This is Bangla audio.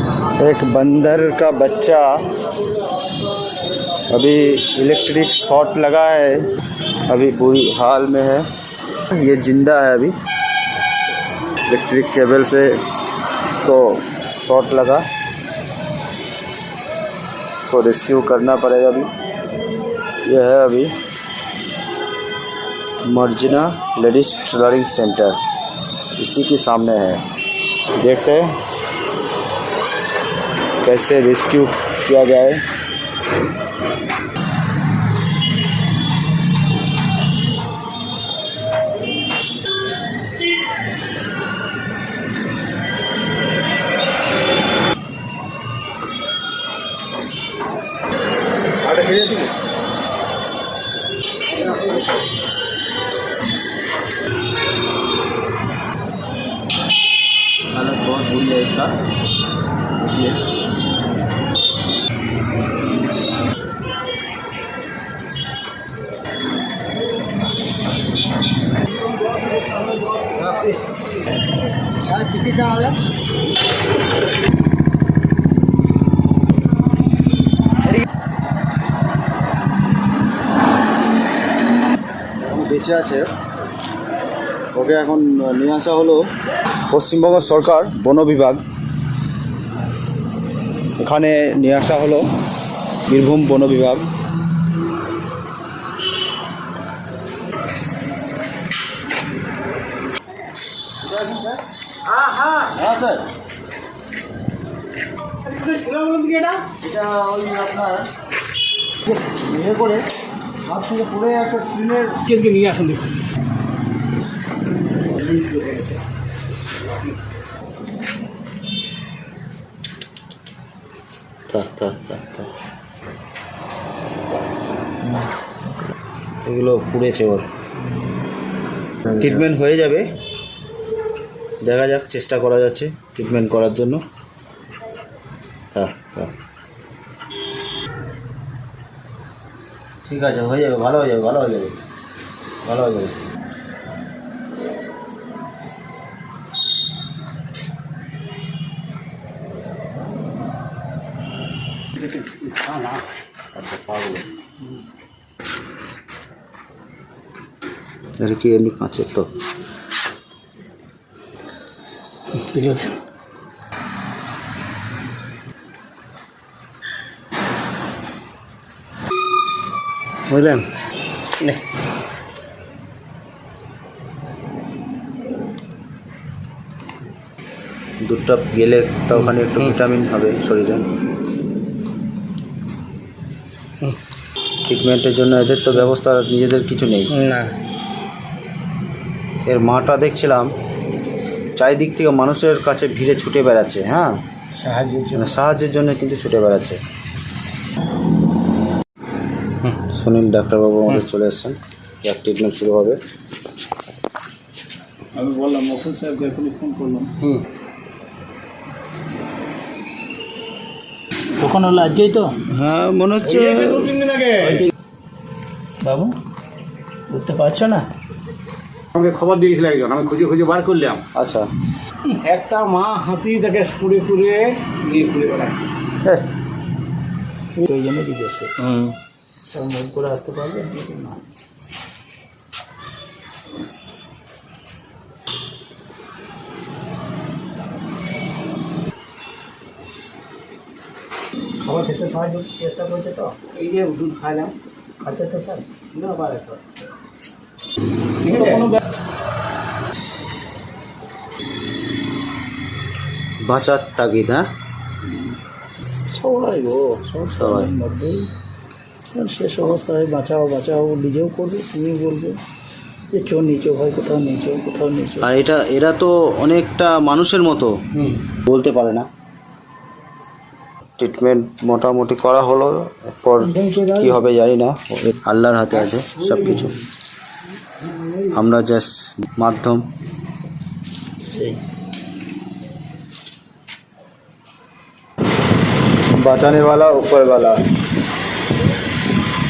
एक बंदर का बच्चा अभी इलेक्ट्रिक शॉर्ट लगा है, अभी बुरी हाल में है। ये जिंदा है, अभी इलेक्ट्रिक केबल से इसको शॉर्ट लगा, तो रेस्क्यू करना पड़ेगा। अभी यह है अभी मर्जना लेडीज टेलरिंग सेंटर, इसी के सामने है। देखते हैं कैसे रेस्क्यू किया जाए। हालत बहुत बुरी है इसका। বেঁচে আছে, ওকে এখন নিয়ে আসা হলো পশ্চিমবঙ্গ সরকার বন বিভাগ, এখানে নিয়ে আসা হলো বীরভূম বন বিভাগ। স্যার এটা ওই আপনার ইয়ে করে হাত থেকে পড়ে একটা ট্রেনের কেন্দ্রে নিয়ে আসুন। দেখুন এগুলো পুড়েছে, ওর ট্রিটমেন্ট হয়ে যাবে, দেখা যাক, চেষ্টা করা যাচ্ছে ট্রিটমেন্ট করার জন্য। ঠিক আছে, হয়ে যাবে, ভালো হয়ে যাবে, ভালো হয়ে যাবে, ভালো হয়ে যাবে। কি এমনি কাঁচের তো বুঝলেন। দুধটা গেলে তা ওখানে একটু ভিটামিন হবে শরীরে। ট্রিটমেন্টের জন্য এদের তো ব্যবস্থা নিজেদের কিছু নেই না। এর মাটা দেখছিলাম চারিদিক থেকে মানুষের কাছে ভিড়ে ছুটে বেড়াচ্ছে, হ্যাঁ, সাহায্যের জন্য কিন্তু ছুটে বেড়াচ্ছে। সুনীল ডাক্তারবাবু আমাদের চলে এসছেন, যার ট্রিটমেন্ট শুরু হবে। আমি বললাম মফুল সাহেবকে এখনই ফোন করলাম। কখন হলো? আজকেই তো? হ্যাঁ মনে হচ্ছে। বাবু বুঝতে পারছো না? আমাকে খবর দিয়েছিল একজন, আমি খুঁজে খুঁজে বার করলাম। আচ্ছা, একটা মা হাতি তাকে কুড়ে কুড়ে নিয়ে ঘুরে বেড়াচ্ছে। ওই জন্য জিজ্ঞেস করছি, সব মুখ করে আসতে পারবে না? খাবার খেতে সাহায্য চেষ্টা করছে তো? এই যে দুধ খাইলাম, খাচ্ছে তো স্যার? না পারে তো। ঠিক আছে, বাঁচার তাগিদ, হ্যাঁ সবাই গো, সবাই মধ্যেই শেষ অবস্থায় বাঁচাও বাঁচাও নিজেও করবে, তুমি বলবে যে চোর নিচো ভাই, কোথাও নিচো কোথাও নিচো। আর এরা তো অনেকটা মানুষের মতো, বলতে পারে না। ট্রিটমেন্ট মোটামুটি করা হলো, এরপর কী হবে জানি না, আল্লাহর হাতে আছে সব কিছু। আমরা জাস্ট মাধ্যম। সেই बचाने वाला ऊपर वाला।